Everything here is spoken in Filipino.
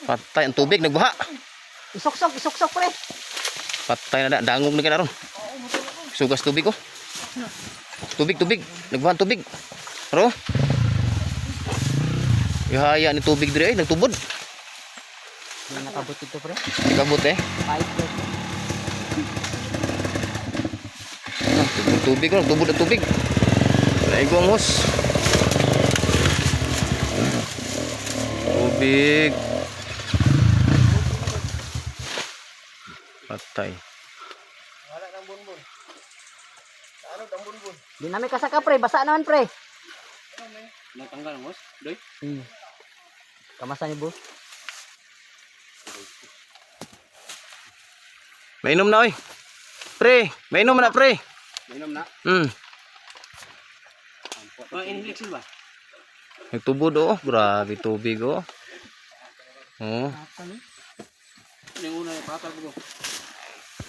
Patay ang tubig, nagbaha. Isok-sok pre. Patay na dangog na kinaron. Sugas tubig oh. Tubig, nagbaha ang tubig. Ro. Ihaya ni tubig dire ay nagtubod. May nakabot ito pre. Ikabot eh. Pipe pre. Tubig oh, tubod ang tubig. Naigo ang hose. Tubig. Patay. Wala nang bunbun. Ano dang bunbun? Di namin kasaka pre, basa naman pre. Ano may? Natanggal ang hose? Doy? Kamasa niyo boss. Mainom na oy. Pre, mainom na pre. Mainom na? Mga inhilixin ba? Nagtubod oh, grabe tubig oh. Oh. Apa ni? Yung una yung patal ko.